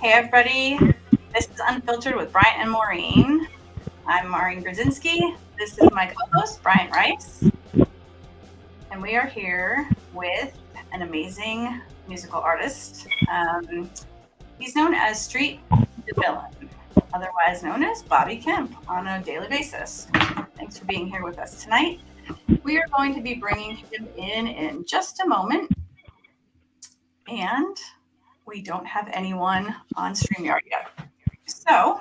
Hey everybody, this is Unfiltered with Bryant and Maureen. I'm Maureen Grzinski. This is my co-host, Bryant Rice. And we are here with an amazing musical artist. He's known as Street the Villain, otherwise known as Bobby Kemp on a daily basis. Thanks for being here with us tonight. We are going to be bringing him in just a moment. And we don't have anyone on StreamYard yet. So,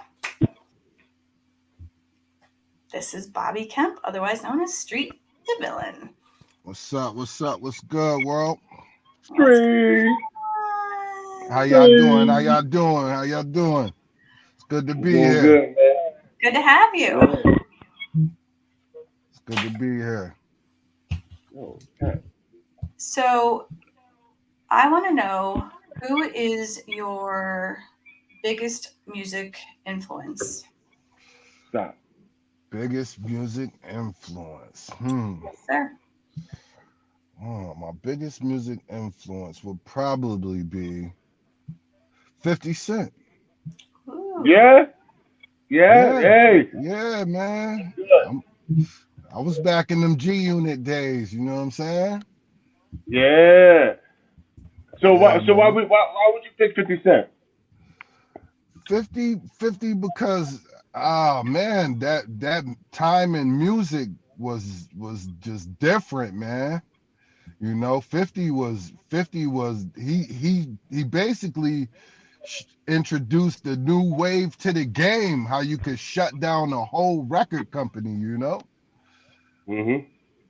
this is Bobby Kemp, otherwise known as Street the Villain. What's up? What's up? What's good, world? Street. How y'all doing? How y'all doing? How y'all doing? It's good to be here. Good, man. Good to have you. It's good to be here. Okay. So, I want to know, who is your biggest music influence? Stop. Biggest music influence. Yes, sir. Oh, my biggest music influence would probably be 50 Cent. Ooh. Yeah. Hey. Yeah, man. I was back in them G Unit days. You know what I'm saying? Yeah. So why Yeah, why man. would you pick 50 Cent? 50 because man, that time in music was just different, man. You know, 50 was he basically introduced the new wave to the game, how you could shut down a whole record company, you know? Mm-hmm.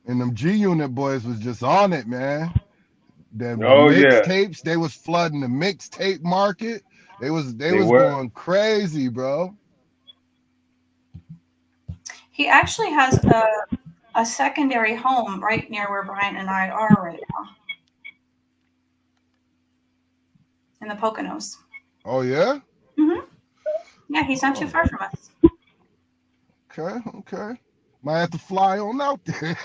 And them G Unit boys was just on it, man. The Oh yeah. mixtapes, they was flooding the mixtape market. They was They were. going crazy, bro. He actually has a secondary home right near where Brian and I are right now, in the Poconos. Oh yeah? Mm-hmm. Yeah, he's not too Oh, far from us. okay. Might have to fly on out there.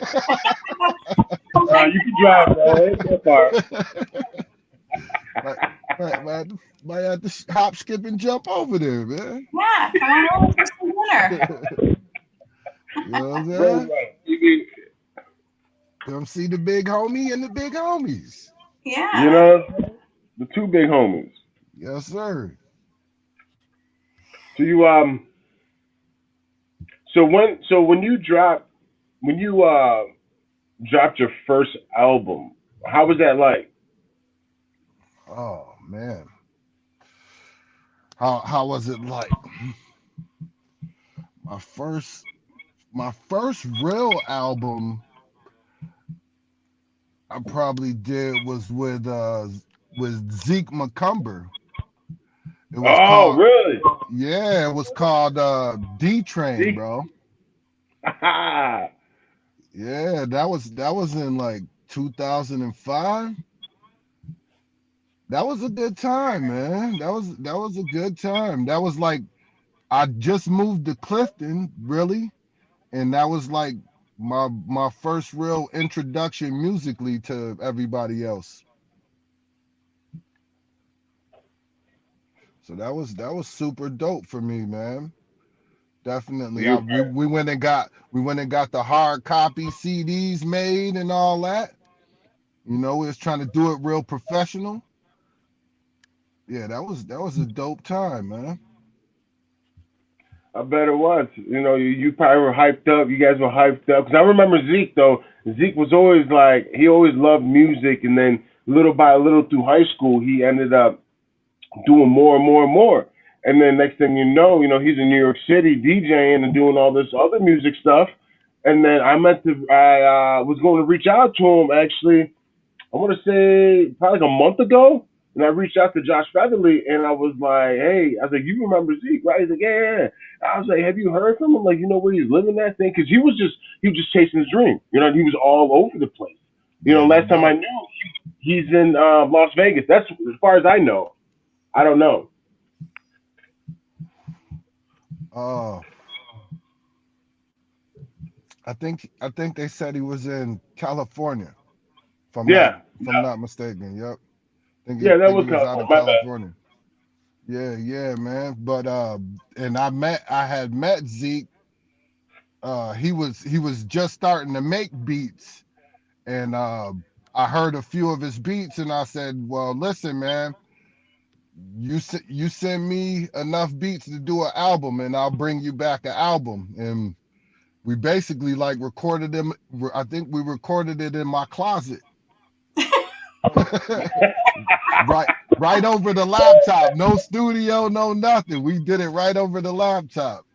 You can drive, man. That far. might have to hop, skip, and jump over there, man. Yeah, come on over for some dinner. You know what I'm Bro, saying? right. You mean, Come see the big homie and the big homies. you Yeah. know, the two big homies. Yes, sir. So you when you dropped your first album, how was that like? Oh man. How was it like? My first real album I probably did was with Zeke McCumber. It was Oh, called really? it was called D Train, See? bro. Yeah, that was in like 2005. That was a good time, man. That was a good time. That was like I just moved to Clifton, really, and that was like my first real introduction musically to everybody else. So that was super dope for me, man. So Definitely. you We went and got the hard copy CDs made and all that. You know, we was trying to do it real professional. Yeah, that was a dope time, man. I bet it was. You know, you probably were hyped up. You guys were hyped up because I remember Zeke though. Zeke was always like he always loved music, and then little by little through high school, he ended up doing more and more and more. And then next thing you know, he's in New York City DJing and doing all this other music stuff. And then I was going to reach out to him actually. I want to say probably like a month ago, and I reached out to Josh Featherly, and I was like, "Hey," I was like, "You remember Zeke, right?" He's like, "Yeah." I was like, "Have you heard from him? Like, you know where he's living that thing?" Because he was just chasing his dream. You know, he was all over the place. You Yeah, know, no last time I doubt. knew, he's in Las Vegas. That's as far as I know. I don't know. Uh I think they said he was in California, Yeah, if I'm not mistaken. Yep. yeah, that Think he was was out California. in My bad. California. yeah, man. But and I had met Zeke. He was just starting to make beats, and I heard a few of his beats, and I said, "Well, listen, man, you send me enough beats to do an album, and I'll bring you back an album." And we basically like recorded them. I think we recorded it in my closet, right, right over the laptop. No studio, no nothing. We did it right over the laptop.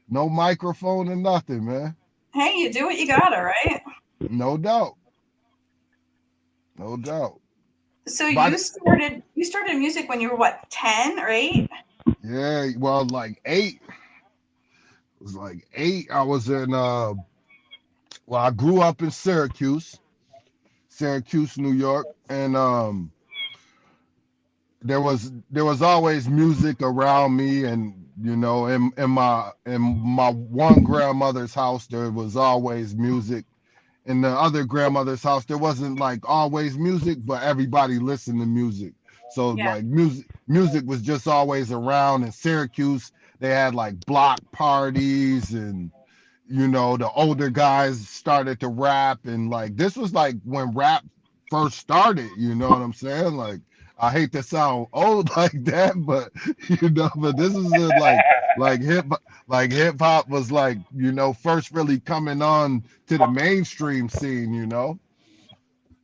No microphone or nothing, man. Hey, you do what you gotta, right? No doubt, no doubt. So But you started music when you were what, 10 or 8? yeah, well, like eight. It was like eight. I was in. Well, I grew up in Syracuse, New York, and there was always music around me, and in my one grandmother's house there was always music. In the other grandmother's house there wasn't like always music, but everybody listened to music. So Yeah. like music was just always around. In Syracuse they had like block parties, and the older guys started to rap, and like this was like when rap first started, you know what I'm saying? Like, I hate to sound old like that, but but this is like hip hip hop was like, first really coming on to the mainstream scene.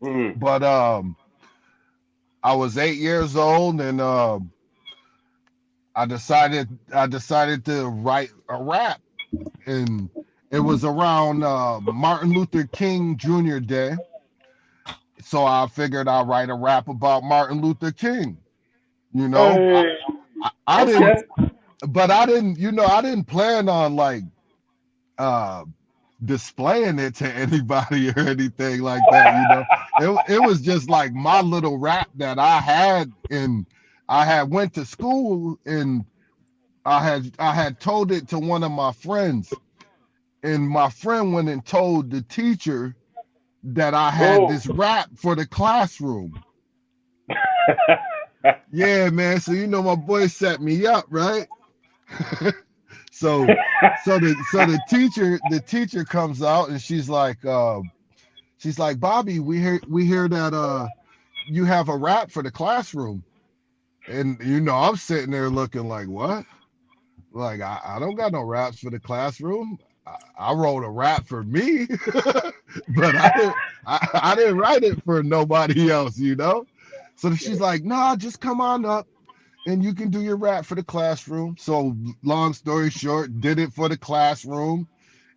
Mm. But I was 8 years old, and I decided to write a rap, and it was around Martin Luther King Jr. Day. So I figured I'd write a rap about Martin Luther King. You know, I, Hey, I didn't, okay. but I didn't plan on like uh displaying it to anybody or anything like that. It was just like my little rap that I had, and I had went to school, and I had told it to one of my friends, and my friend went and told the teacher that I had Whoa. this rap for the classroom. Yeah, man. So my boy set me up, right? so so the teacher comes out, and she's like, Bobby, we hear that you have a rap for the classroom. And I'm sitting there looking like, what? Like, I don't got no raps for the classroom. I wrote a rap for me, but I didn't write it for nobody else. So she's like, nah, just come on up and you can do your rap for the classroom. So long story short, did it for the classroom.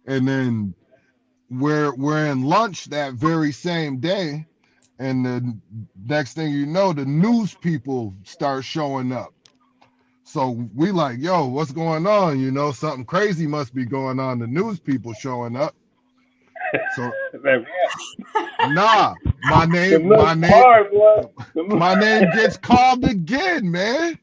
And then we're in lunch that very same day. And the next thing you know, the news people start showing up. So we like, yo, what's going on? Something crazy must be going on. The news people showing up. So Like, nah, my the name, milk my name, hard, boy. The milk- my name gets called again, man.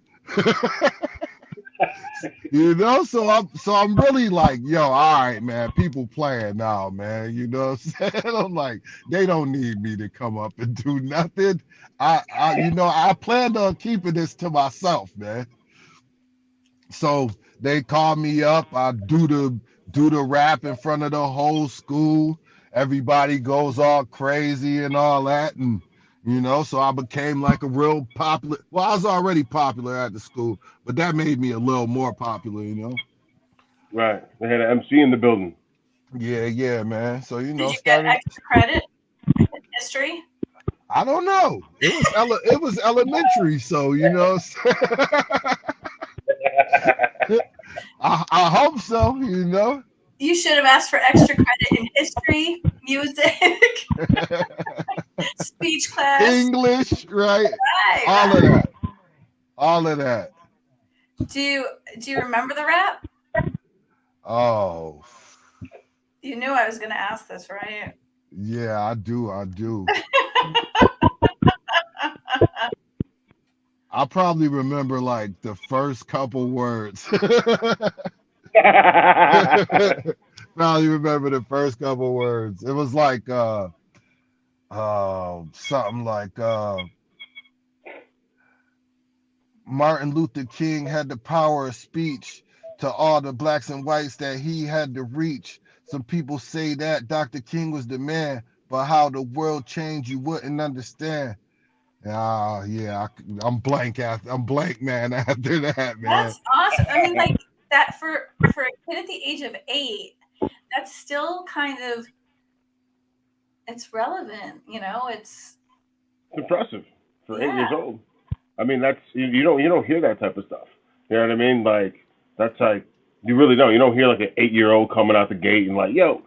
So I'm really like, yo, all right, man. People playing now, man. You know what I'm saying? I'm like, they don't need me to come up and do nothing. I planned on keeping this to myself, man. So they call me up. I do the rap in front of the whole school. Everybody goes all crazy and all that, and so I became like a real popular. Well, I was already popular at the school, but that made me a little more popular. Right. They had an MC in the building. Yeah, yeah, man. So Did you get started. extra credit in history? I don't know. It was elementary, so I hope so. You should have asked for extra credit in history, music, speech class. English, right? Right, All of right. that. All of that. Do you remember the rap? Oh, You knew I was going to ask this, right? yeah, I do. I do. I probably remember like the first couple words. Probably remember the first couple words. It was like something like Martin Luther King had the power of speech to all the blacks and whites that he had to reach. Some people say that Dr. King was the man, but how the world changed you wouldn't understand. Yeah, I'm blank after I'm blank, man. After that, man. That's awesome. I mean, like that for a kid at the age of 8, that's still kind of it's relevant, you know. It's impressive for eight Yeah, years old. I mean, that's you don't hear that type of stuff. You know what I mean? Like that's like you really don't. You don't hear like an 8 year old coming out the gate and like, yo,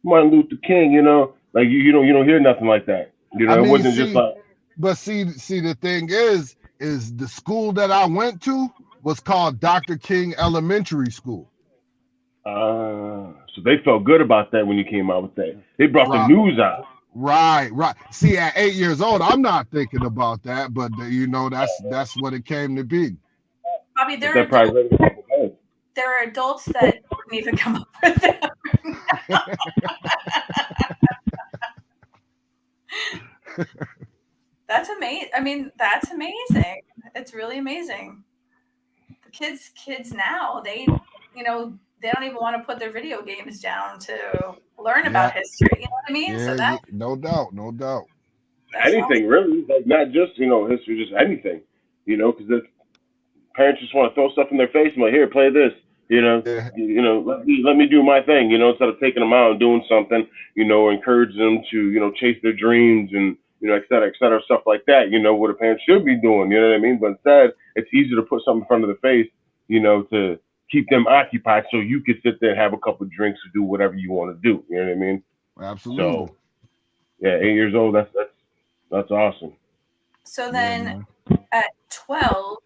Martin Luther King. You know, like you don't hear nothing like that. You I know, it mean, wasn't just see, like but see, the thing is the school that I went to was called Dr. King Elementary School. so they felt good about that when you came out with that. They brought the Right, news out. right. See, at 8 years old, I'm not thinking about that, but that's what it came to be. Bobby, But that probably raised a couple heads. there are adults that wouldn't even come up with that. That's amazing. I mean, that's amazing. It's really amazing. The kids now, you know, they don't even want to put their video games down to learn Yeah, about history. You know what I mean? So yeah, no doubt, no doubt. that's awesome. Anything really, like not just history, just anything. Because parents just want to throw stuff in their face and like, here, play this. Yeah, Let me do my thing. Instead of taking them out and doing something. Encourage them to chase their dreams and et cetera, stuff like that. What a parent should be doing. You know what I mean? But instead, it's easier to put something in front of the face. To keep them occupied so you could sit there and have a couple of drinks or do whatever you want to do. You know what I mean? absolutely. So yeah, 8 years old. That's awesome. So Yeah, then man. at 12,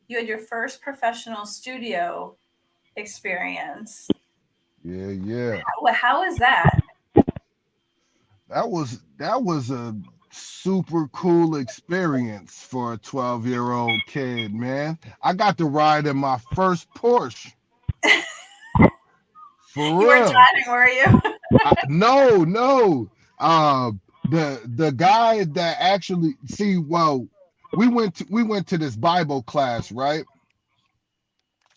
you had your first professional studio experience. Yeah. How is that? That was a super cool experience for a 12-year-old kid, man. I got to ride in my first Porsche. For You weren't real. driving, were you? No. Uh, the guy that actually see, well, we went to this Bible class, right?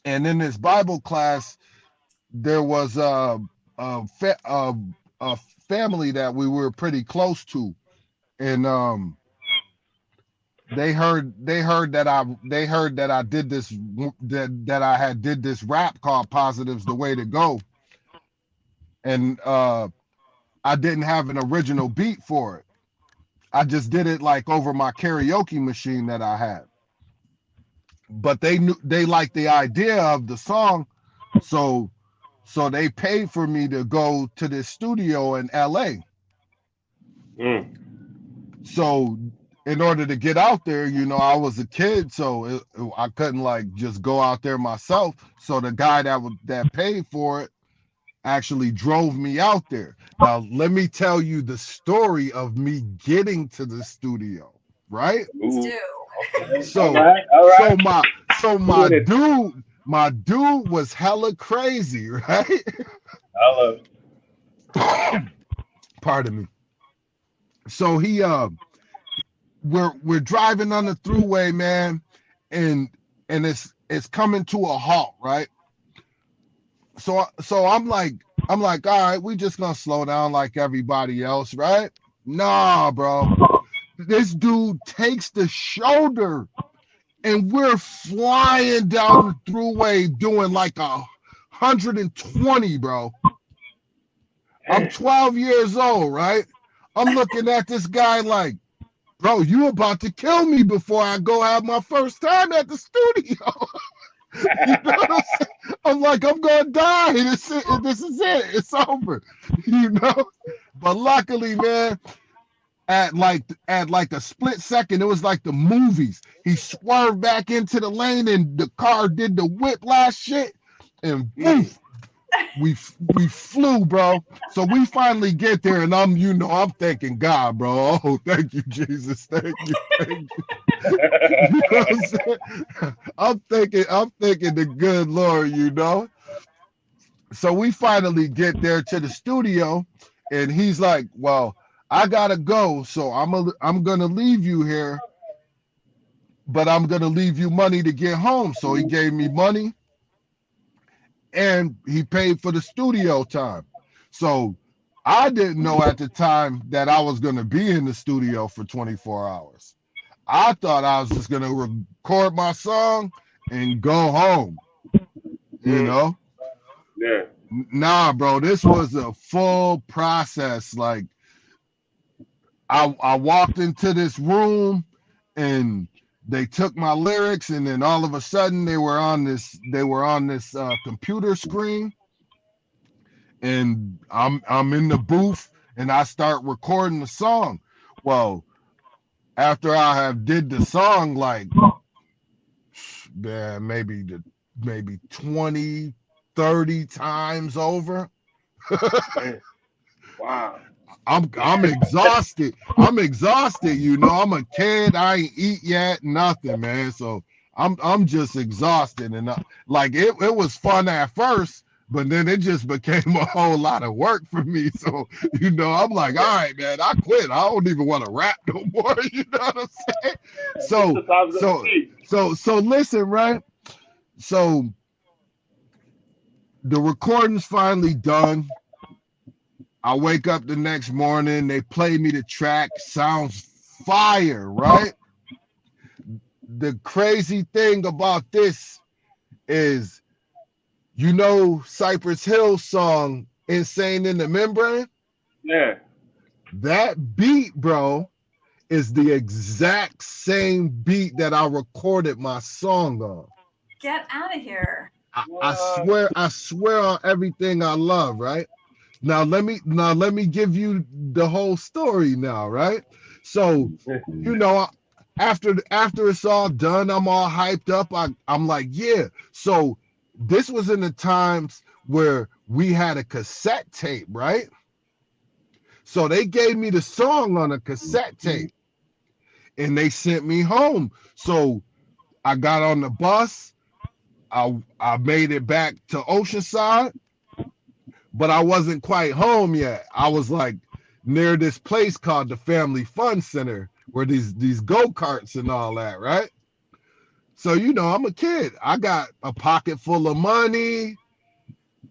And in this Bible class, there was a family that we were pretty close to, and they heard that I did this, that I had did this rap called "Positive's the Way to Go," and I didn't have an original beat for it. I just did it like over my karaoke machine that I had. But they liked the idea of the song, so they paid for me to go to this studio in LA. Mm. So in order to get out there, I was a kid, so I couldn't like just go out there myself. So the guy that paid for it actually drove me out there. Now let me tell you the story of me getting to the studio, right? Please Ooh. do. Okay. All So right. All so right. my so Do my it. dude was hella crazy, right? I love it. Pardon me. So we're driving on the throughway, man, and it's coming to a halt, right? So I'm like, all right, we just gonna slow down like everybody else, right? Nah, bro. This dude takes the shoulder and we're flying down the throughway doing like 120, bro. I'm Damn. 12 years old, right? I'm looking at this guy like, bro, you about to kill me before I go have my first time at the studio. You know what I'm saying? I'm like, I'm gonna die. This is it. It's over. You know. But luckily, man, at like a split second, it was like the movies. He swerved back into the lane, and the car did the whiplash shit, and Mm. boof, we flew, bro. So we finally get there, and I'm thanking God, bro. Oh, thank you, Jesus. Thank you. You know what I'm saying? I'm thinking the good Lord, So we finally get there to the studio, and he's like, "Well, I gotta go, so I'm gonna leave you here, but I'm gonna leave you money to get home. So he gave me money and he paid for the studio time. So I didn't know at the time that I was gonna be in the studio for 24 hours. I thought I was just gonna record my song and go home, you Mm. know? Yeah. Nah, bro, this was a full process. Like I walked into this room and they took my lyrics and then all of a sudden they were on this computer screen and I'm in the booth and I start recording the song. Well, after I have did the song like man, maybe 20, 30 times over. Wow. I'm exhausted. I'm exhausted, you know. I'm a kid. I ain't eat yet, nothing, man. So I'm just exhausted. And like it was fun at first, but then it just became a whole lot of work for me. So, you know, I'm like, all right, man, I quit. I don't even want to rap no more. You know what I'm saying? So so listen, right? So the recording's finally done. I wake up the next morning, they play me the track, sounds fire, right? The crazy thing about this is, you know, Cypress Hill's song, Insane in the Membrane? Yeah. That beat, bro, is the exact same beat that I recorded my song on. Get out of here. I swear on everything I love, right? Now let me give you the whole story now, right? So, you know, after it's all done, I'm all hyped up. I'm like, yeah. So this was in the times where we had a cassette tape, right? So they gave me the song on a cassette tape and they sent me home. So I got on the bus. I made it back to Oceanside, but I wasn't quite home yet. I was like near this place called the Family Fun Center where these go-karts and all that, right? So, you know, I'm a kid. I got a pocket full of money.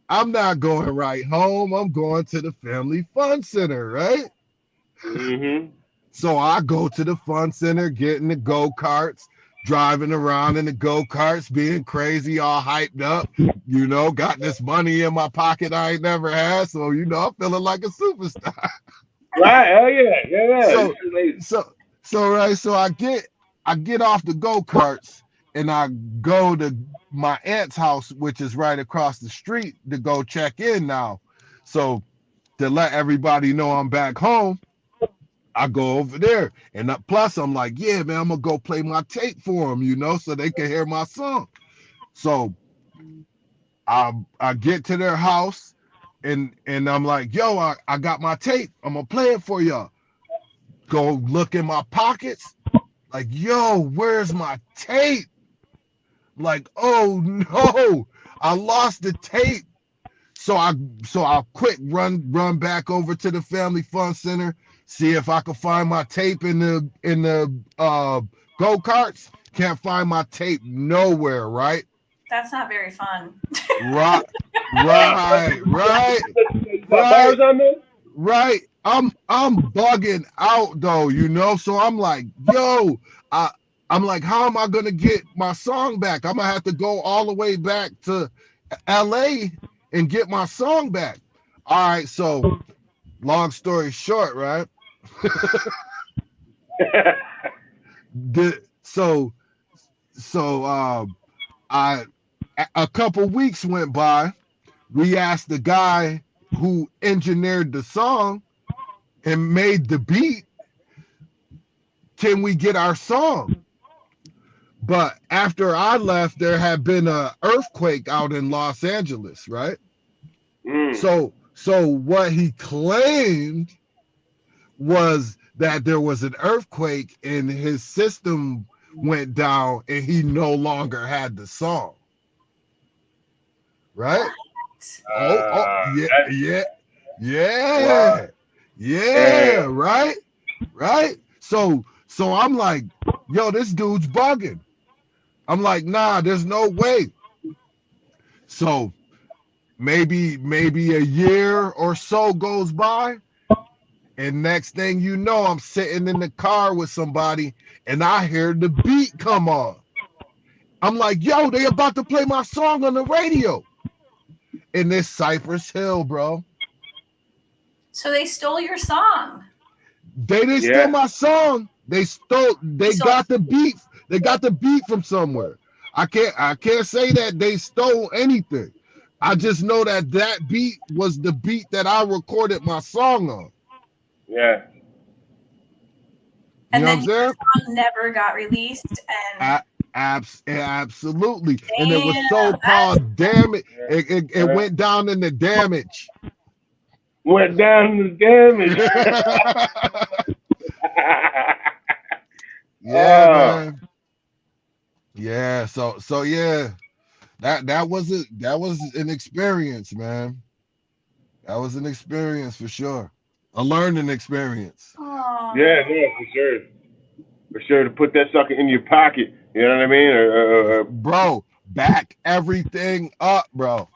I'm not going right home. I'm going to the Family Fun Center, right? Mm-hmm. So I go to the fun center, getting the go-karts, driving around in the go-karts, being crazy, all hyped up, you know, got this money in my pocket I ain't never had. So, you know, I'm feeling like a superstar. Right. Hell yeah. Yeah. So right. So I get off the go-karts and I go to my aunt's house, which is right across the street, to go check in now. So to let everybody know I'm back home, I go over there. And plus I'm like, yeah, man, I'm gonna go play my tape for them, you know, so they can hear my song. So I get to their house and I'm like, yo, I got my tape. I'm gonna play it for y'all. Go look in my pockets, like, yo, where's my tape? Like, oh no, I lost the tape. So I quick run back over to the Family Fun Center, see if I can find my tape in the go-karts. Can't find my tape nowhere, right? That's not very fun. Right, right, right, You got right. bars on there? Right. I'm bugging out though, you know. So I'm like, yo, I I'm like, how am I gonna get my song back? I'm gonna have to go all the way back to LA and get my song back. All right, so long story short, right? the so so I a couple weeks went by. We asked the guy who engineered the song and made the beat, can we get our song? But after I left, there had been a earthquake out in Los Angeles, right? Mm. So what he claimed was that there was an earthquake and his system went down and he no longer had the song. Right? Oh, yeah, yeah, Wow. yeah, Damn. right? Right? So I'm like, yo, this dude's bugging. I'm like, nah, there's no way. So maybe a year or so goes by, and next thing you know, I'm sitting in the car with somebody, and I hear the beat come on. I'm like, yo, they about to play my song on the radio. And this Cypress Hill, bro. So they stole your song. They didn't steal Yeah. my song. They stole- got the beat. They got the beat from somewhere. I can't say that they stole anything. I just know that that beat was the beat that I recorded my song on. Yeah. You And know what then I'm your saying? song never got released. And Absolutely. And it was so damn, that's called damage. It Yeah. went down in the damage. Went down the damage. Yeah, Oh. man. Yeah. So yeah. That was an experience, man. That was an experience for sure. A learning experience. Yeah, oh, no, for sure. For sure, to put that sucker in your pocket. You know what I mean? Bro, back everything up, bro.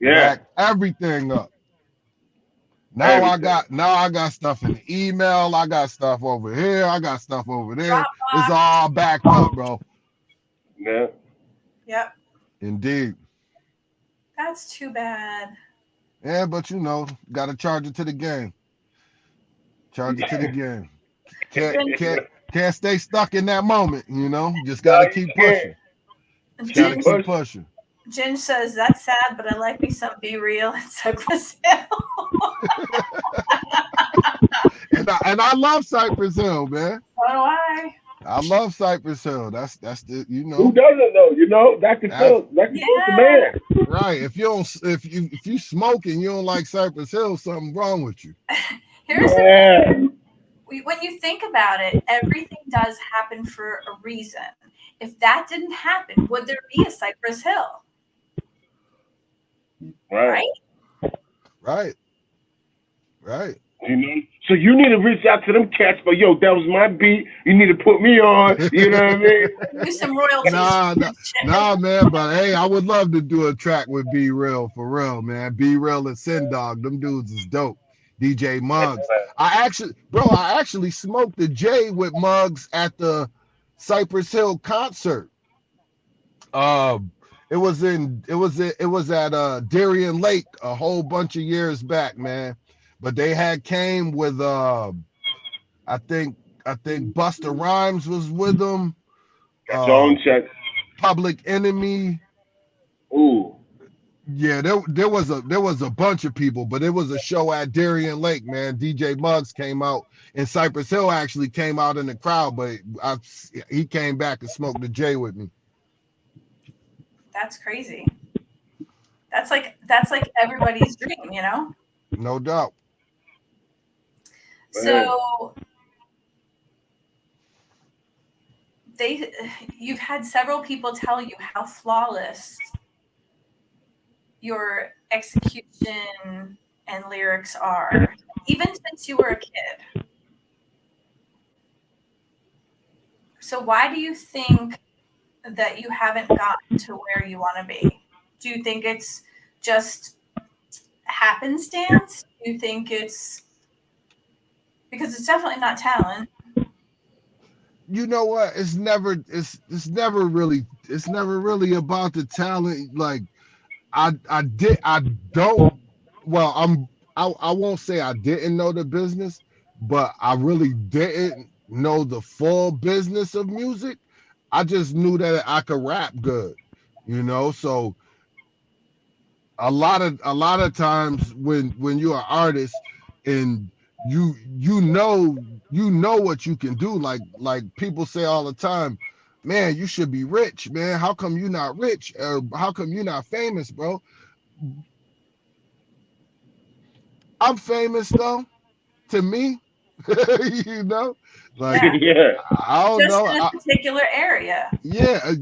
Yeah, Back everything up. everything. Now I got stuff in the email. I got stuff over here. I got stuff over there. It's Dropbox. all backed up, bro. Yeah. Yep. Indeed. That's too bad. Yeah, but gotta charge it to the game. Charge it to the game. Can't stay stuck in that moment, Just No, gotta you keep can't. pushing. Gotta Jen, Keep keep pushing. pushing. Jen says, that's sad, but I like me some Be Real and Cypress Hill. And I love Cypress Hill, man. So do I. I love Cypress Hill. That's the Who doesn't know? You know, Dr. that's Phil. Dr. Phil's the Yeah. man. right. If you smoke and you don't like Cypress Hill, something wrong with you. Here's the Yeah. when you think about it, everything does happen for a reason. If that didn't happen, would there be a Cypress Hill? Right. Right. Right. You know, so you need to reach out to them cats. But yo, that was my beat. You need to put me on. You know what I mean? Do some royalties. Nah, man. But hey, I would love to do a track with Be Real for real, man. Be Real and Sin Dog. Them dudes is dope. DJ Muggs. I actually smoked the J with Muggs at the Cypress Hill concert. It was at Darien Lake a whole bunch of years back, man. But they had came with I think Busta Rhymes was with them. Zone check. Public Enemy. Ooh. Yeah, there was a bunch of people, but it was a show at Darien Lake, man. DJ Muggs came out, and Cypress Hill actually came out in the crowd, but he came back and smoked the J with me. That's crazy. That's like everybody's dream, you know? No doubt. So you've had several people tell you how flawless your execution and lyrics are, even since you were a kid. So why do you think that you haven't gotten to where you want to be? Do you think it's just happenstance? Do you think it's because it's definitely not talent? You know what? It's never really about the talent. Like I won't say I didn't know the business, but I really didn't know the full business of music. I just knew that I could rap good, so a lot of times when you're an artist and you know what you can do, like people say all the time, man, you should be rich, man. How come you not rich? Or how come you not famous, bro? I'm famous though, to me. Like Yeah. I don't Just know. in a particular area. Yeah,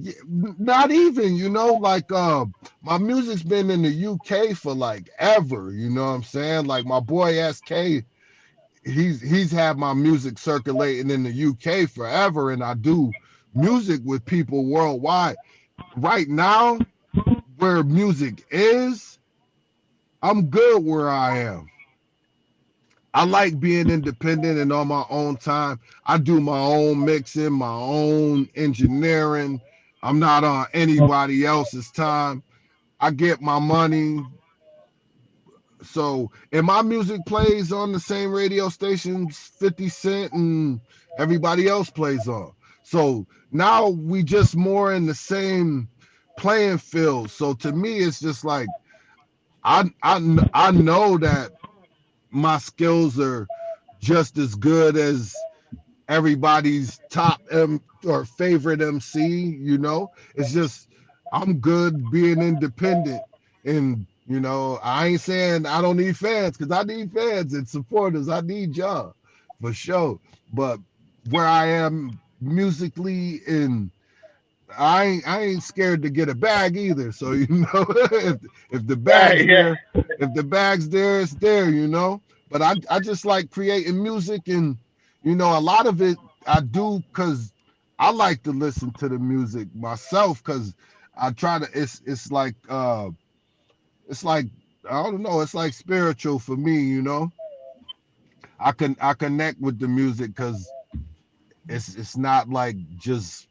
not even, like my music's been in the UK for like ever, you know what I'm saying? Like my boy SK, he's had my music circulating in the UK forever, and I do music with people worldwide. Right now, where music is, I'm good where I am. I like being independent and on my own time. I do my own mixing, my own engineering. I'm not on anybody else's time. I get my money. So, and my music plays on the same radio stations 50 Cent and everybody else plays on. So now we just more in the same playing field. So to me, it's just like I know that my skills are just as good as everybody's top or favorite MC, It's just I'm good being independent, and I ain't saying I don't need fans, because I need fans and supporters. I need y'all for sure. But where I am musically, and I ain't scared to get a bag either. So if the Right, bag's yeah. there, it's there. But I just like creating music, and a lot of it I do because I like to listen to the music myself, because I try to. It's like I don't know. It's like spiritual for me. I connect with the music because it's not like just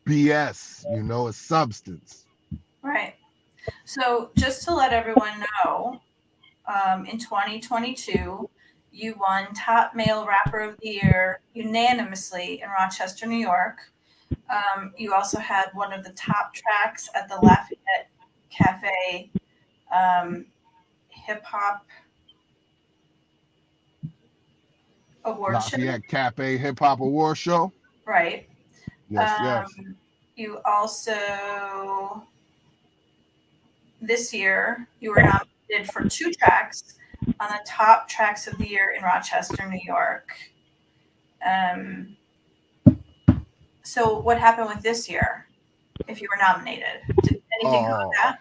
BS. It's substance. Right. So, just to let everyone know, in 2022, you won Top Male Rapper of the Year unanimously in Rochester, New York. You also had one of the top tracks at the Lafayette Cafe Hip Hop Award Show. Lafayette Cafe Hip Hop Award Show. Right. Yes, yes. You also, this year, you were nominated for 2 tracks on the top tracks of the year in Rochester, New York. Um, so, what happened with this year? If you were nominated, did anything come of Oh, that?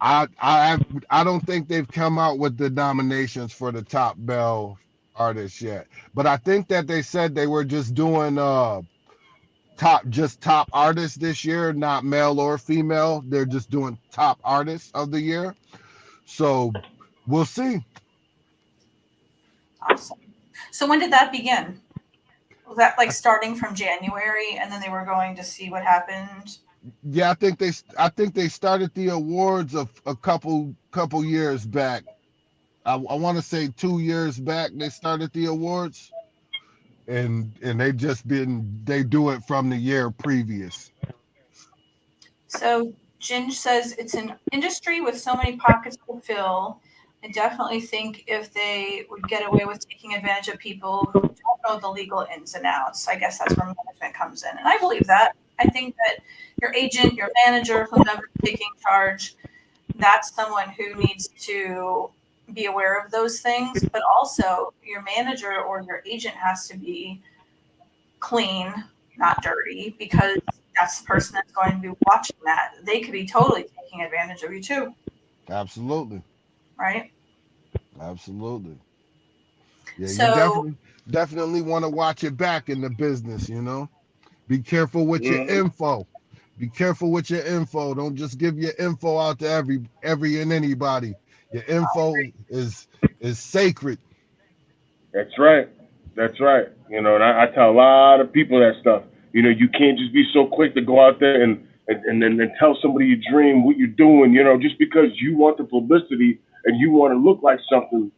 I don't think they've come out with the nominations for the top male artists yet. But I think that they said they were just doing top artists this year, not male or female. They're just doing top artists of the year. So we'll see. Awesome. So, when did that begin? Was that like starting from January, and then they were going to see what happened? Yeah, I think they started the awards of a couple years back. I want to say 2 years back they started the awards, and they do it from the year previous. So Ginge says it's an industry with so many pockets to fill. I definitely think if they would get away with taking advantage of people who don't know the legal ins and outs, I guess that's where management comes in. And I believe that. I think that your agent, your manager, whomever's taking charge, that's someone who needs to be aware of those things. But also, your manager or your agent has to be clean, not dirty, because that's the person that's going to be watching that. They could be totally taking advantage of you too, Absolutely, right? absolutely. Yeah, you So, definitely want to watch it back in the business. Be careful with your Mm-hmm. info. Be careful with your info. Don't just give your info out to every and anybody. Your info is sacred. That's right. That's right. And I tell a lot of people that stuff. You can't just be so quick to go out there and tell somebody your dream, what you're doing, just because you want the publicity and you want to look like something,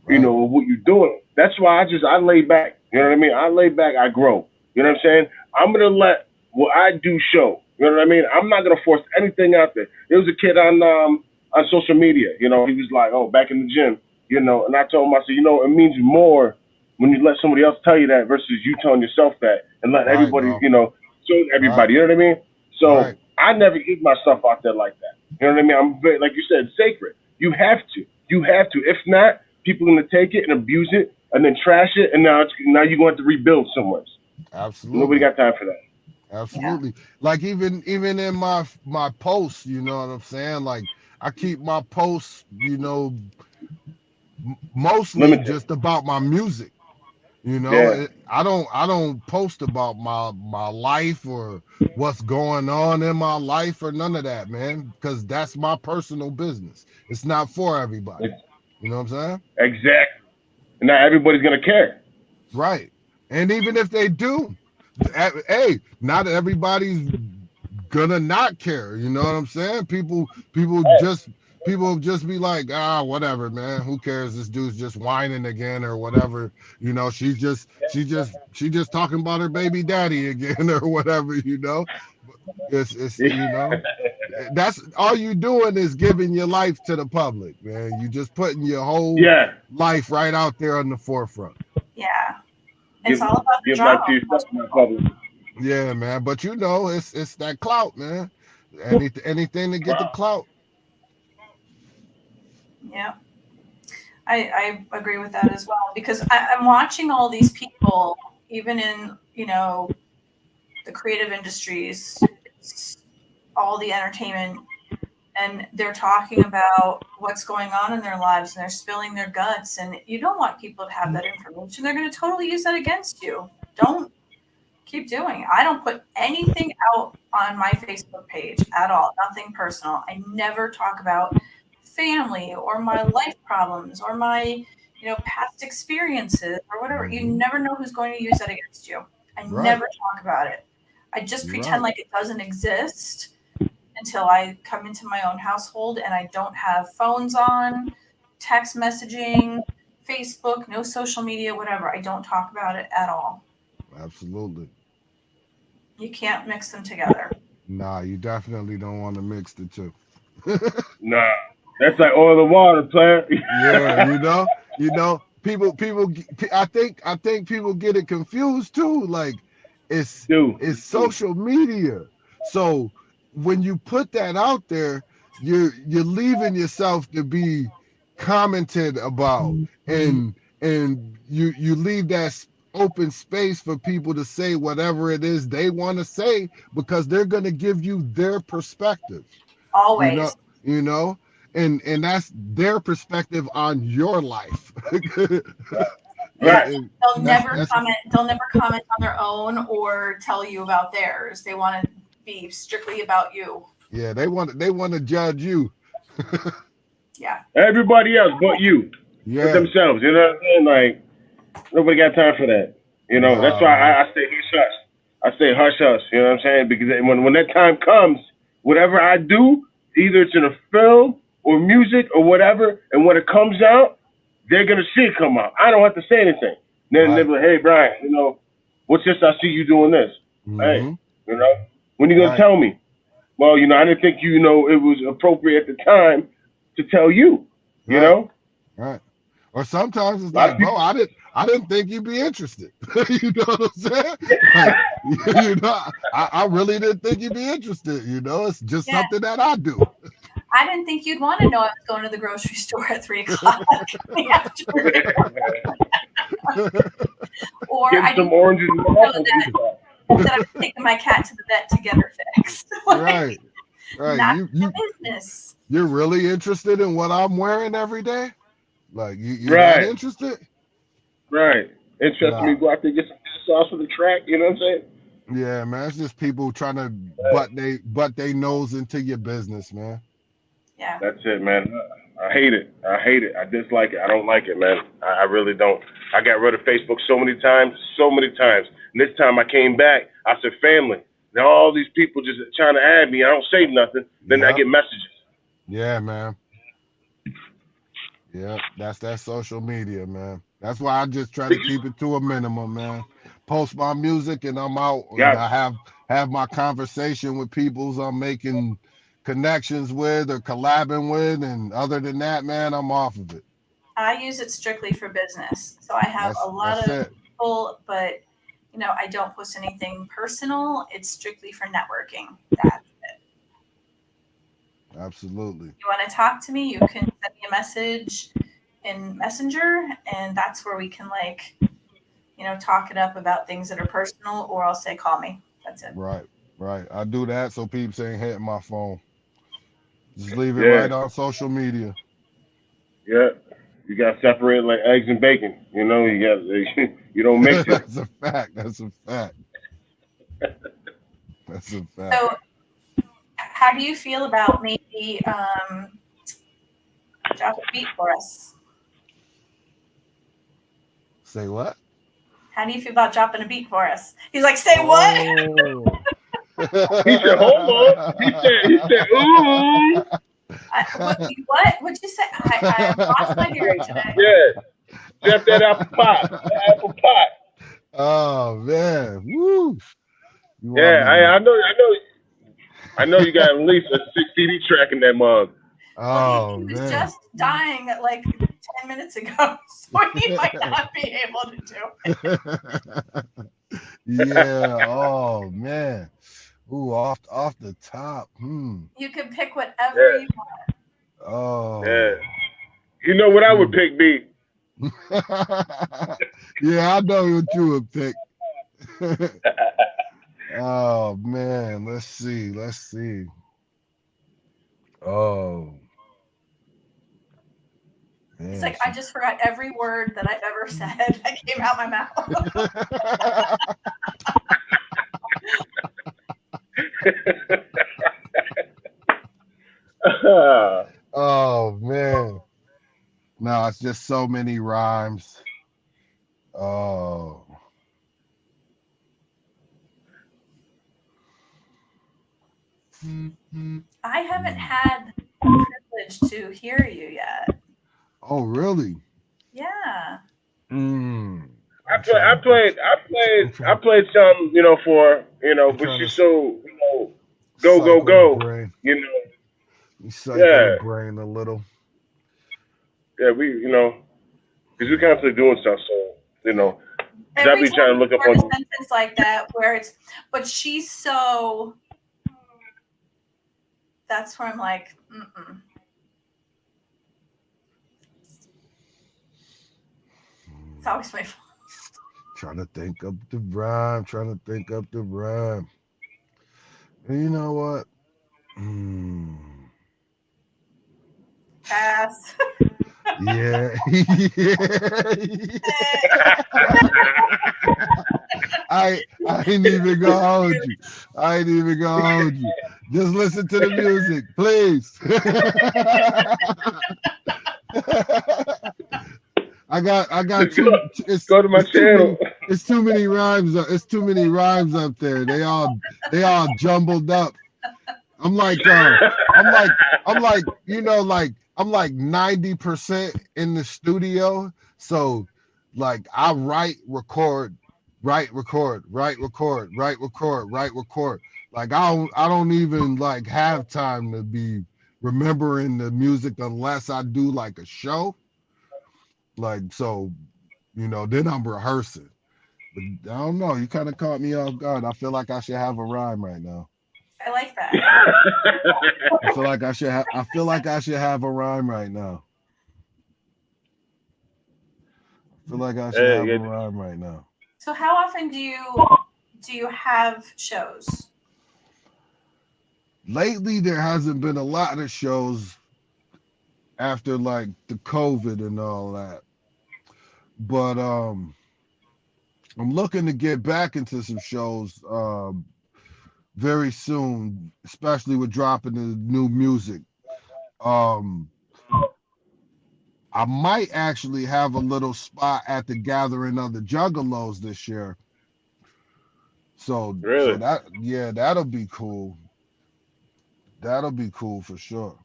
Right. what you're doing. That's why I lay back. You know what I mean? I lay back, I grow. You know what I'm saying? I'm gonna let what I do show. You know what I mean? I'm not gonna force anything out there. There was a kid on social media, he was like, oh, back in the gym, and I told him, I said, it means more when you let somebody else tell you that versus you telling yourself that and let Right, everybody, bro. show Right. everybody, you know what I mean? So Right. I never give my stuff out there like that. You know what I mean? I'm very, like you said, sacred. You have to. You have to. If not, people are gonna take it and abuse it and then trash it, and now you're going to rebuild somewhere. Nobody Absolutely. got time for that. yeah, Absolutely. Like even in my posts, you know what I'm saying? Like I keep my posts, mostly Limited. just about my music. You know, Yeah. I don't post about my life or what's going on in my life or none of that, man, because that's my personal business. It's not for everybody. It's, You know what I'm saying? exactly. And not everybody's gonna care. Right. And even if they do, hey, not everybody's gonna not care. You know what I'm saying? People just be like, whatever, man. Who cares? This dude's just whining again or whatever. You know, she just talking about her baby daddy again or whatever. You know, it's that's all you doing is giving your life to the public, man. You just putting your whole Yeah. life right out there on the forefront. Yeah. It's Give all about the give life to drama for yourself, most not people. public. Yeah, man. But you know, it's that clout, man. Anything to get the clout. Yeah. I agree with that as well because I'm watching all these people, even in, the creative industries, it's all the entertainment, and they're talking about what's going on in their lives and they're spilling their guts. And you don't want people to have that information. They're going to totally use that against you. Don't keep doing it. I don't put anything out on my Facebook page at all, nothing personal. I never talk about family or my life problems or my, past experiences or whatever. You Hmm. never know who's going to use that against you. I Right. never talk about it. I just You're pretend right. like it doesn't exist until I come into my own household and I don't have phones on, text messaging, Facebook, no social media, whatever. I don't talk about it at all. Absolutely. You can't mix them together. Nah, you definitely don't want to mix the two. Nah. That's like oil and water, player. Yeah, people. I think people get it confused too. Like, it's do. it's social media. So when you put that out there, you're leaving yourself to be commented about, and you leave that open space for people to say whatever it is they want to say because they're going to give you their perspective. You know, Always. you know, and that's their perspective on your life. and, Right. and They'll that's never that's comment. They'll never comment on their own or tell you about theirs. They want to be strictly about you. yeah, they want to judge you. Yeah. Everybody else but you. But Yeah. themselves. You know what I'm saying? Like nobody got time for that. That's Nah, why man. I say hush hush. I say hush hush. You know what I'm saying? Because when that time comes, whatever I do, either it's in a film or music or whatever, and when it comes out, they're gonna see it come out. I don't have to say anything. Then they'll Right. be like, hey Brian, what's this? I see you doing this. Hey, Mm-hmm. you know, when you gonna Right. tell me? Well, I didn't think it was appropriate at the time to tell you. You Right. know, Right. Or sometimes it's a lot of like, bro, people. I didn't think you'd be interested. You know what I'm saying? Like, I really didn't think you'd be interested. It's just Yeah. something that I do. I didn't think you'd want to know I was going to the grocery store at 3 o'clock in the afternoon. Or Getting I some didn't oranges and know apples. that I was taking my cat to the vet to get her fixed. Like, Right. Right. not You my you business. you're really interested in what I'm wearing every day? Like, you're that Right, interested? right. Interested me Nah. go out there get some sauce for the track. You know what I'm saying? Yeah, man. It's just people trying to butt they nose into your business, man. Yeah. That's it, man. I hate it. I hate it. I dislike it. I don't like it, man. I really don't. I got rid of Facebook so many times, so many times. And this time I came back, I said, family. Now all these people just trying to add me. I don't say nothing. Then I Yep. get messages. Yeah, man. Yep. That's that social media, man. That's why I just try to keep it to a minimum, man. Post my music and I'm out, and Yeah, I have my conversation with peoples I'm making connections with or collabing with, and other than that, man, I'm off of it. I use it strictly for business. So I have a lot That's of it. people, but I don't post anything personal. It's strictly for networking. That Absolutely. you want to talk to me, you can send me a message in Messenger, and that's where we can talk it up about things that are personal, or I'll say call me. That's it. Right. Right. I do that so people ain't hitting my phone. Just leave it yeah, right on social media. yeah. You got to separate like eggs and bacon. You know, you got you don't mix it. That's a fact. That's a fact. That's a fact. So, how do you feel about maybe drop a beat for us? Say what? How do you feel about dropping a beat for us? He's like, say what? Oh. He said, "Hold on." He said, "Ooh." What? What'd you say? I lost my hearing today. Yeah, Jeff, that apple pie. That apple pie. Oh man. Woo. You want Yeah, me to I know. You got at least a 6 CD track in that mug. Well, Oh he was man. just dying like 10 minutes ago, so he might not be able to do it. Yeah. Oh man. Ooh, off the top. You can pick whatever Yeah, you want. yeah. Oh. You know what I would pick, B? Yeah, I know what you would pick. Oh man, let's see. Let's see. Oh He's man, like, I just forgot every word that I've ever said that came out my mouth. Oh man. No, it's just so many rhymes. Oh. I haven't Mm. had the privilege to hear you yet. Oh really? Yeah. Mm. I I'm play, trying I to. played, I I'm played, I trying. played some, I'm but trying she's to so, go, go, cycle the go, brain. you know, You cycle the yeah, brain a little. yeah, because we constantly doing stuff, so, because I Every be time trying to you look up start a on, sentence like that where but she's so, that's where I'm like, mm-mm. It's always my fault. Trying to think up the rhyme. Trying to think up the rhyme. And you know what? Mm. Pass. Yeah. Yeah. I ain't even gonna hold you. I ain't even gonna hold you. Just listen to the music, please. I got just go, too go to my channel. it's too many rhymes it's too many rhymes up there. They all jumbled up. I'm like I'm like I'm like I'm like 90% in the studio. So like I write, record, write, record, write, record, write, record, write, record. Like I don't even like have time to be remembering the music unless I do like a show. Like so, then I'm rehearsing. But I don't know. You kind of caught me off guard. I feel like I should have a rhyme right now. I like that. I feel like I should have a rhyme right now. I feel like I should have a Hey, rhyme right now. So how often do you have shows? Lately there hasn't been a lot of shows after like the COVID and all that. But I'm looking to get back into some shows very soon, especially with dropping the new music. Um I might actually have a little spot at the gathering of the Juggalos this year. So really? that yeah, that'll be cool. That'll be cool for sure.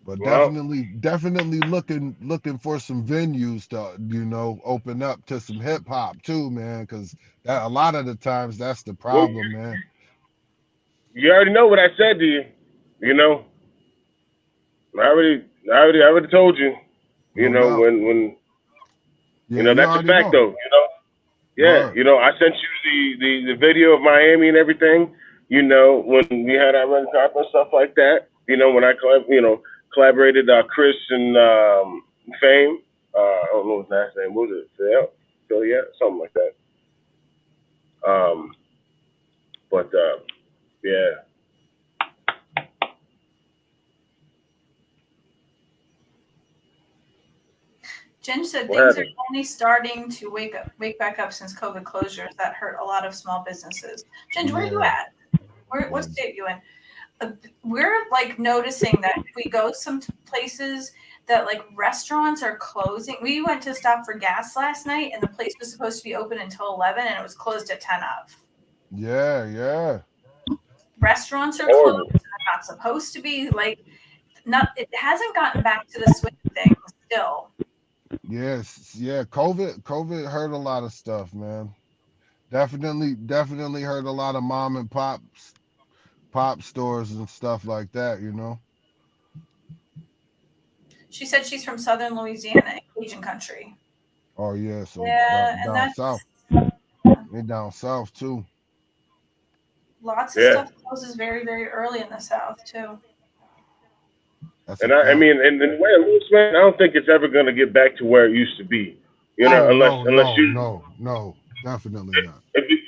But Well, definitely looking for some venues to open up to some hip hop too, man. Because that a lot of the times that's the well, problem, man. you already know what I said to you. You know, I already told you. No doubt. When Yeah, you that's a already fact know. though. Yeah, Word. I sent you the video of Miami and everything. When we had our red carpet and stuff like that. When I collaborated Chris and Fame. I don't know his last name. What was it? Phil, yeah, something like that. Um, but yeah, Ginge said What things are happened? only starting to wake back up since COVID closures that hurt a lot of small businesses. Ginge, where are you Yeah, at? What yeah, state are you in? We're like noticing that if we go some places that like restaurants are closing. We went to stop for gas last night and the place was supposed to be open until 11 and it was closed at 10 of. yeah, yeah. Restaurants are closed. Horrible. They're not supposed to be like not it hasn't gotten back to the swing of things still. Yes, yeah. COVID hurt a lot of stuff, man. Definitely hurt a lot of mom and pop stores and stuff like that, you know. She said she's from southern Louisiana, Cajun country. Oh yeah, so Yeah, and down south. that's They down south too. lots of Yeah. stuff closes very, very early in the South too. That's a And I fact. mean, and the way it looks, man, I don't think it's ever gonna get back to where it used to be. You know, Oh unless you, no. Definitely not. if you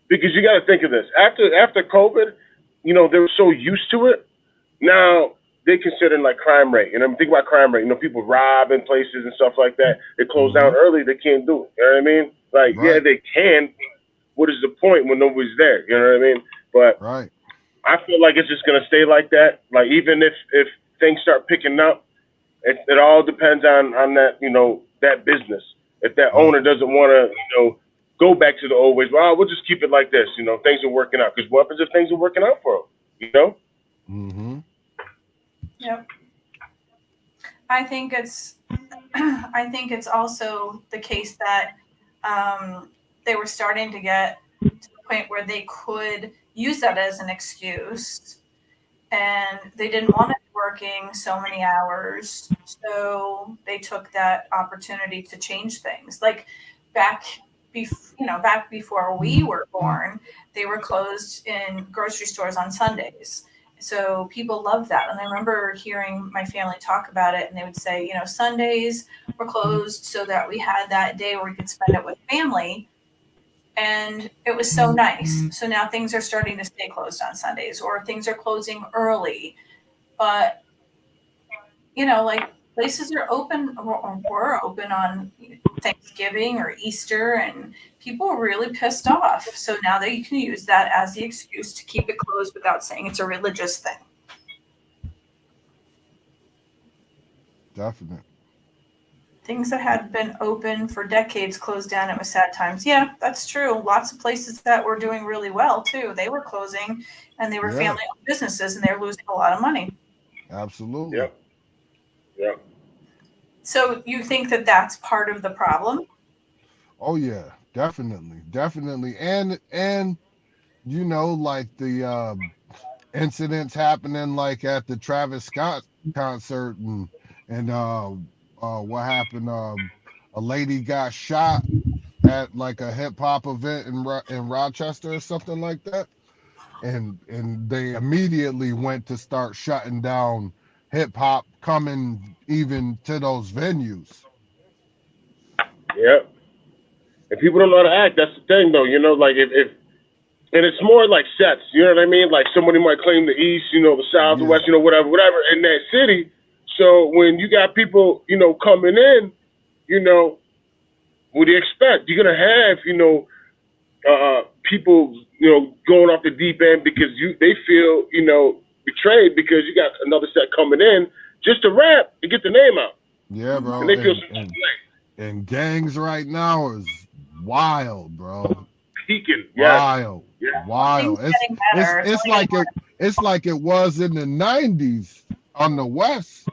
because you got to think of this. After COVID, you know, they were so used to it. Now they consider like crime rate. And I'm thinking about crime rate. You know, people rob in places and stuff like that. They close down Hmm. early. They can't do it. You know what I mean? Like, yeah, Right, they can. What is the point when nobody's there? You know what I mean? But right. I feel like it's just gonna stay like that. Like even if things start picking up, it all depends on that that business. If that Right. owner doesn't want to go back to the old ways, well, we'll just keep it like this. Things are working out. Because what happens if things are working out for them? You know? Hmm. Yep. I think it's I think it's also the case that they were starting to get to the point where they could use that as an excuse and they didn't want to be working so many hours. So they took that opportunity to change things. Like back back before we were born, they were closed in grocery stores on Sundays. So people loved that. And I remember hearing my family talk about it and they would say, Sundays were closed so that we had that day where we could spend it with family and it was so nice. So now things are starting to stay closed on Sundays or things are closing early. But, like places are open or were open on Thanksgiving or Easter and people were really pissed off. So now that you can use that as the excuse to keep it closed without saying it's a religious thing. Definite. Things that had been open for decades closed down. It was sad times. Yeah, that's true. Lots of places that were doing really well too. They were closing and they were Yeah, family-owned businesses and they were losing a lot of money. absolutely. Yep. Yep. So you think that that's part of the problem? Oh yeah, definitely. And like the incidents happening like at the Travis Scott concert and what happened a lady got shot at like a hip hop event in Rochester or something like that, and they immediately went to start shutting down hip hop coming even to those venues. Yep. And people don't know how to act. That's the thing, though. Like if and it's more like sets. You know what I mean? Like somebody might claim the East, the South, the West, Yeah, whatever in that city. So when you got people, coming in, you know, what do you expect? You're gonna have, people, going off the deep end because they feel, betrayed because you got another set coming in just to rap and get the name out, yeah, and bro. they feel And some and like and gangs right now is wild, bro. peaking. Yes, Wild, yeah, Things wild. are getting better. It's only getting It's like it was in the '90s on the West.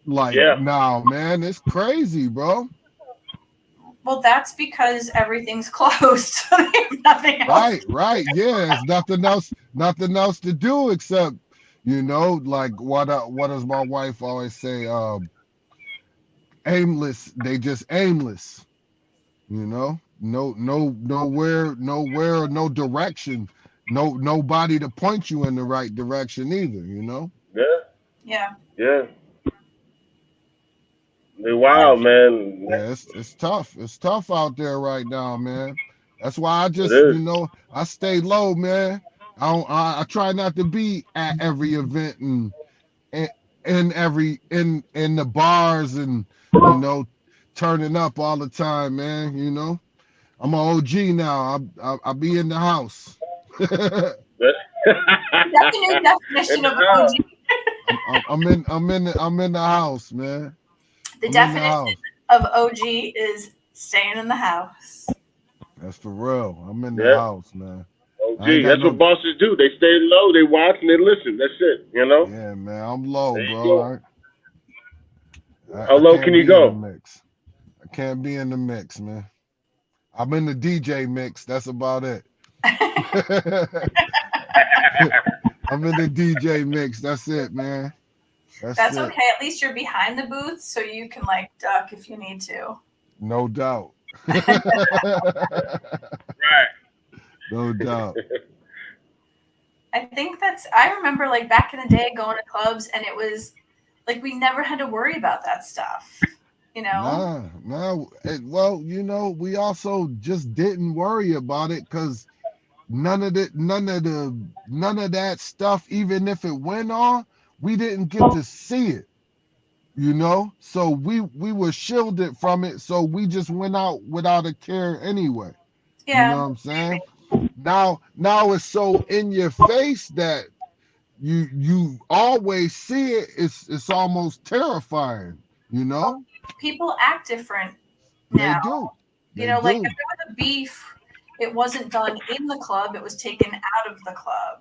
Like yeah, now, man, it's crazy, bro. well, that's because everything's closed. So they have nothing else. Right. Yeah, it's nothing else to do except, like what does my wife always say? Aimless. They just aimless. Nowhere, no direction, nobody to point you in the right direction either. yeah, Yeah. yeah. They Yeah. wild, man. Yeah, it's tough. It's tough out there right now, man. That's why I It just, is. I stay low, man. I try not to be at every event and in the bars and you know turning up all the time, man. You know, I'm an OG now. I be in the house. That's a new In definition the of house. OG. I'm in the house, man. The I'm in the definition house. of OG is staying in the house. That's for real. I'm in the Yeah. house, man. Oh, I ain't gee, got that's what no. bosses do. They stay low, they watch, and they listen. That's it. You know. Yeah, man. I'm low, There you bro. go. I How low can can't you be in the go? mix. I can't be in the mix, man. I'm in the DJ mix. That's about it. I'm in the DJ mix. That's it, man. That's That's it. okay. At least you're behind the booth, so you can like duck if you need to. No doubt. Right. No doubt. I think I remember like back in the day going to clubs and it was like we never had to worry about that stuff, you know? Nah. Well, you know, we also just didn't worry about it because none of that stuff, even if it went on, we didn't get to see it. You know, so we were shielded from it, so we just went out without a care anyway. You know Yeah. what I'm saying? Now it's so in your face that you always see it. It's almost terrifying. You know, People act different they now. do, You they know, like if do. there was a beef, it wasn't done in the club, it was taken out of the club.